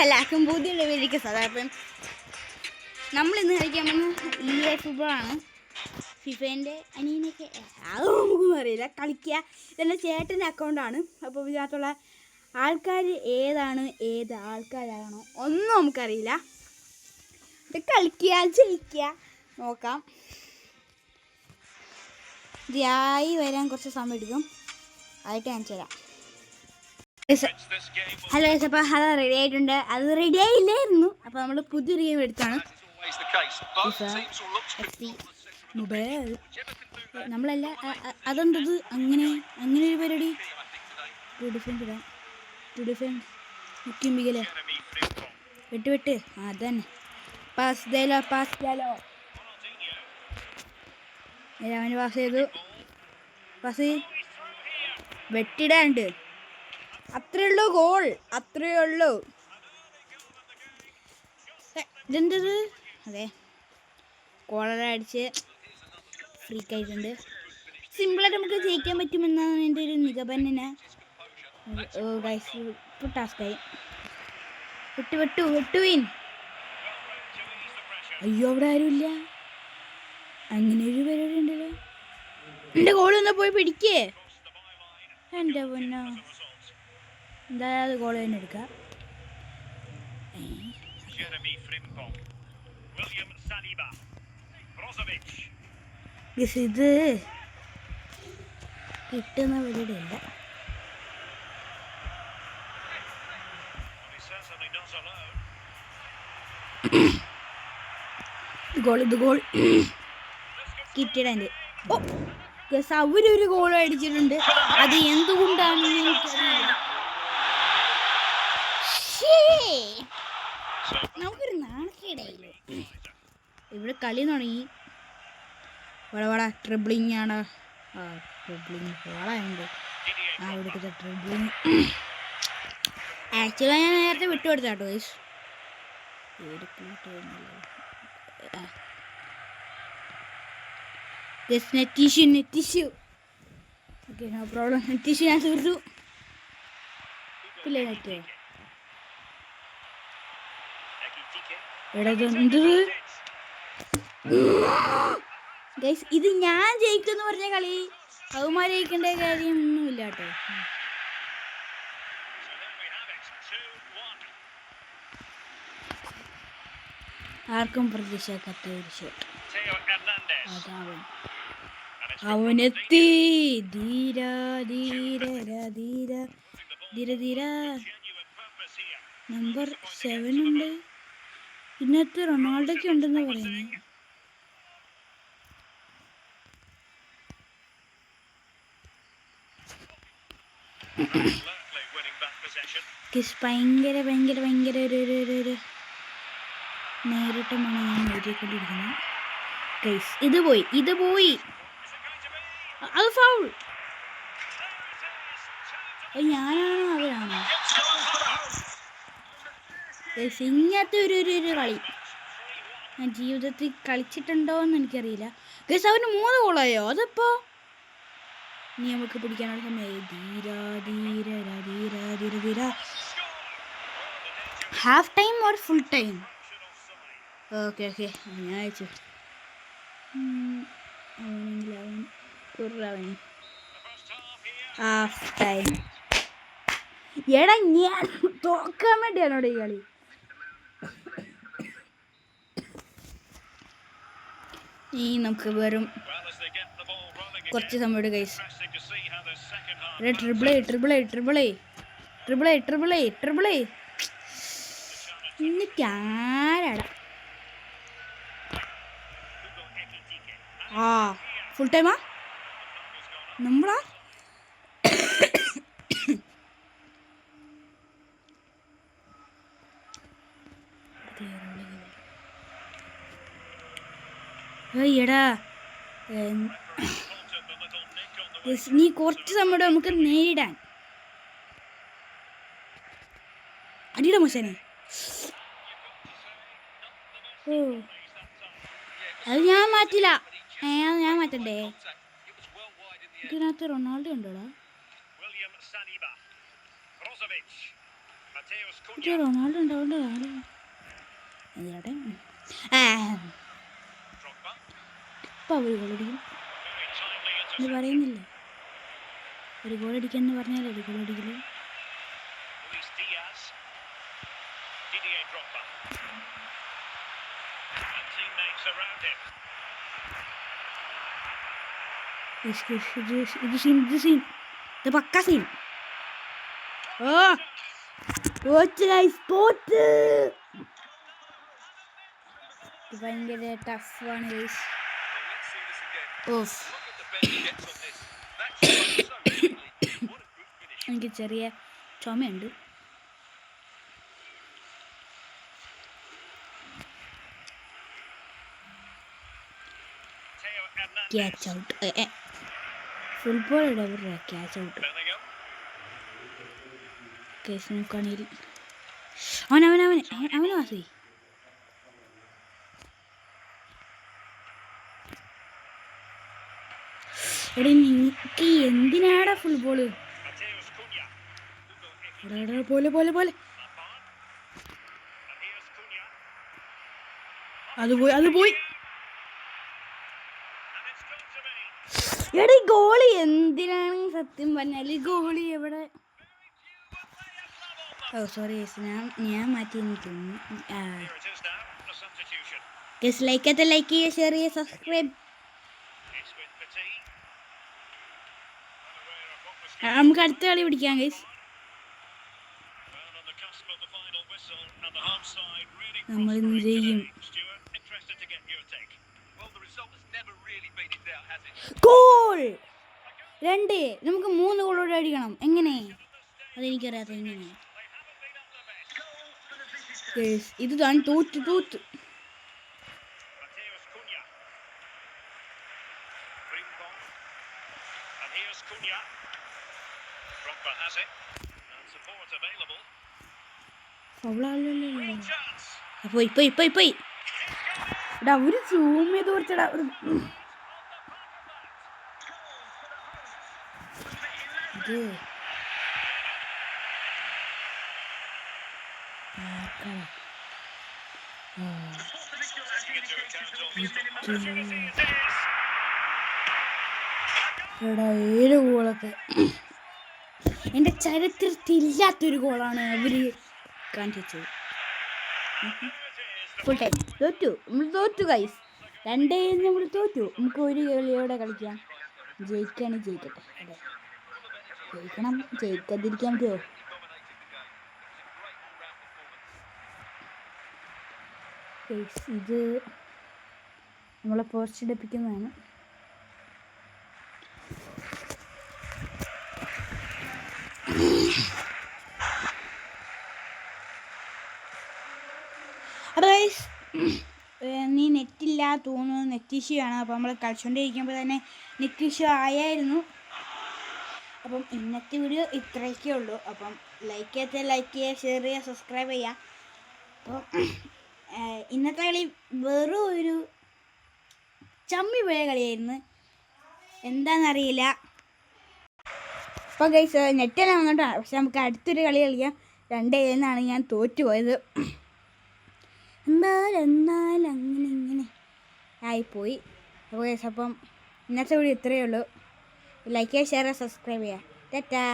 എല്ലാവർക്കും പുതിയ വീഡിയോയ്ക്ക് സ്വാഗതം. നമ്മളിന്ന് കളിക്കാൻ വന്ന ഫുട്ബോളാണ്. ഫിഫേൻ്റെ അനിയനൊക്കെ നമുക്കൊന്നും അറിയില്ല, കളിക്കുക. ഇതെൻ്റെ ചേട്ടൻ്റെ അക്കൗണ്ടാണ്. അപ്പോൾ ഇതിനകത്തുള്ള ആൾക്കാർ ഏത് ആൾക്കാരാണോ ഒന്നും നമുക്കറിയില്ല. ഇത് കളിക്കുക, ജയിക്കുക, നോക്കാം. ഇതായി വരാൻ കുറച്ച് സമയം എടുക്കും. ആയിട്ട് കാണിച്ചു തരാം. ഹലോ, അപ്പോൾ അത് റെഡി ആയിട്ടുണ്ട്. അത് റെഡി ആയില്ലായിരുന്നു. അപ്പോൾ നമ്മൾ പുതിയൊരു ഗെയിം എടുത്താണ്. മൊബൈൽ നമ്മളല്ല, അതെന്തത് അങ്ങനെ ഒരു പരിപാടി. ടു ഡിഫൻസ് മുക്കിമ്പിക്കല്ലേ, വെട്ട് അതന്നെ. പാസ് ദാലോ അവന് പാസ് ചെയ്തു. പാസ് വെട്ടിടാണ്ട്. അത്രേ ഉള്ളൂ. ഇതെന്തത്? അതെ, കോളർ അടിച്ച് ഫ്രീക്കായിട്ടുണ്ട്. സിമ്പിളായിട്ട് നമുക്ക് ജയിക്കാൻ പറ്റുമെന്നാണ് എൻ്റെ ഒരു നിഗമനം. ഇപ്പോൾ ടാസ്ക്കായി. വെട്ടുവീൻ. അയ്യോ, അവിടെ ആരുമില്ല. അങ്ങനെ ഒരു പരിപാടി ഉണ്ടല്ലോ. എൻ്റെ ഗോളൊന്ന് പോയി പിടിക്കേ. എൻ്റെ പൊന്നോ, എന്തായാലും ഗോൾ തന്നെ എടുക്കാം. ഇത് കിട്ടുന്ന പരിപാടിയല്ല. ഇത് ഗോൾ കിട്ടിയതിൻ്റെ. ഓ, അവരൊരു ഗോൾ അടിച്ചിട്ടുണ്ട്. അത് എന്തുകൊണ്ടാണെന്ന് എനിക്കറിയില്ല. നമുക്കൊരു നാണക്കേടായില്ലേ. ഇവിടെ കളി തുടങ്ങി. വട ട്രിബിളിങ് ആണ്. ട്രിബിളിങ് പോളായുണ്ട്. ഇവിടുത്തെ ട്രിബിളിങ് ആക്ച്വലി ഞാൻ നേരത്തെ വിട്ടുകൊടുത്താട്ടോ. നെറ്റിഷ്യൂ. Okay, no problem. നെറ്റിഷ്യൂ ഞാൻ തീർത്തു. ഇല്ലേ നെറ്റ് ഗൈസ്, ഇത് ഞാൻ ജയിക്കുന്ന പറഞ്ഞ കളി അവന്മാർ ജയിക്കേണ്ട കാര്യം ഒന്നുമില്ല കേട്ടോ. ആർക്കും പ്രതീക്ഷയാക്കാത്ത ഒരു ഷോട്ട്. അവനെത്തി. ധീര നമ്പർ 7 ഉണ്ട്. ഇന്നത്തെ റൊണാൾഡോയ്ക്ക് ഉണ്ടെന്ന് പറയുന്നത്. ഭയങ്കര ഒരു നേരിട്ടമാണ് ഞാൻ എഴുതിക്കൊണ്ടിരിക്കുന്നത്. ഇത് പോയി. അത് ഫൗൾ. ഞാനാണോ അവരാണോ? ഇങ്ങനത്തെ ഒരു കളി ഞാൻ ജീവിതത്തിൽ കളിച്ചിട്ടുണ്ടോ എന്ന് എനിക്കറിയില്ല. ഗൈസ്, അവന് 3 ഗോളായോ? അതിപ്പോ ഇനി നമുക്ക് പിടിക്കാനുള്ള സമയമായി. ധീര half time or full time? Okay ഞാൻ അയച്ചു. Half time. എടാ, ഞാൻ തോക്കാൻ വേണ്ടിയാണോടെ ഈ കളി. നമുക്ക് വെറും കുറച്ച് സമയം ഗൈസ്. ട്രിപ്പിളേ ഇന്നിക്ക് ആരാടാ? ഫുൾ ടൈമാ നമ്മളാ? എടാ, നീ കുറച്ച് സമയം നമുക്ക് നേരിടാൻ. അടിയുടെ മോശനെ. അത് ഞാൻ മാറ്റില്ല. ഞാൻ മാറ്റണ്ടേ? ഇതിനകത്ത് റൊണാൾഡോ ഉണ്ടോടാ? റൊണാൾഡോ ഉണ്ടാവണ്ട എവിടെ ഇപ്പം അവർ ഗോളടിക്കും ഇത് പറയുന്നില്ല. ഒരു ഗോളടിക്കാന്ന് പറഞ്ഞാൽ ഒരു ഗോളടിക്കില്ല. ഇത് സീൻ പക്ക സീൻ. ഭയങ്കര ടഫാണ് ഗൈസ്. എനിക്ക് ചെറിയ ചുമയുണ്ട്. Catch out. ഫുട്ബോൾ ഇടവരുടെ ക്യാച്ച് ഔട്ട്. കേസ് നോക്കുകയാണെങ്കിൽ അവന് വാസി എടാ നിനക്ക് എന്തിനാടാ ഫുട്ബോള്? പോലെ പോലെ പോലെ അത് പോയി. എടാ ഈ ഗോളി എന്തിനാണ് സത്യം പറഞ്ഞാൽ ഈ ഗോളി എവിടെ? സോറി ഞാൻ മാറ്റി തോന്നുന്നു. ലൈക്ക് ചെയ്യുക, ഷെയർ ചെയ്യുക, സബ്സ്ക്രൈബ്. നമുക്ക് അടുത്ത കളി പിടിക്കാം ഗൈസ്. നമ്മൾ ഇന്ന് ചെയ്യും. ഗോൾ 2. നമുക്ക് 3 ഗോളോടെ അടിക്കണം. എങ്ങനെ? അതെനിക്കറിയാത്ത എങ്ങനെ. ഇത് താൻ തോറ്റ്. പോയി എടാ ഒരു സൂം ചെയ്ത് കൊടുത്തടാ. എടാ 7 ഗോളൊക്കെ എൻ്റെ ചരിത്രത്തിലില്ലാത്തൊരു ഗോളാണ് അവര് കാണിച്ചത്. ഫുൾ ടൈം നമ്മൾ തോറ്റു ഗൈസ്. 2 നമ്മൾ തോറ്റു. നമുക്ക് ഒരു കളിയോടെ കളിക്കാം. ജയിക്കുകയാണെങ്കിൽ ജയിക്കട്ടെ. അതെ ജയിക്കണം, ജയിക്കാതിരിക്കാൻ പറ്റുമോ? ഇത് നമ്മളെ പോസ്റ്റ് എടുപ്പിക്കുന്നതാണ്. നീ നെറ്റില്ല തോന്നുന്നു, നെറ്റ് ഇഷ്യൂ ആണ്. അപ്പോൾ നമ്മൾ കളിച്ചുകൊണ്ടിരിക്കുമ്പോൾ തന്നെ നെറ്റ് ഇഷ്യൂ ആയായിരുന്നു. അപ്പം ഇന്നത്തെ വീഡിയോ ഇത്രയൊക്കെ ഉള്ളൂ. അപ്പം ലൈക്ക് ചെയ്യുക, ഷെയർ ചെയ്യുക, സബ്സ്ക്രൈബ് ചെയ്യുക. അപ്പോൾ ഇന്നത്തെ കളി വെറും ഒരു ചമ്മി പോയ കളിയായിരുന്നു, എന്താണെന്നറിയില്ല. അപ്പോൾ ഗൈസ് നെറ്റെല്ലാം വന്നിട്ടാണ്. പക്ഷെ നമുക്ക് അടുത്തൊരു കളി കളിക്കാം. 2-1 ഞാൻ തോറ്റുപോയത്. എന്നാൽ അങ്ങനെ ആയിപ്പോയി. അപ്പോൾ ഗൈസ് അപ്പം ഇന്നത്തെ വീഡിയോ ഇത്രയേ ഉള്ളൂ. ലൈക്ക് ചെയ്യുക, ഷെയർ ചെയ്യുക, സബ്സ്ക്രൈബ് ചെയ്യുക. ടാറ്റാ.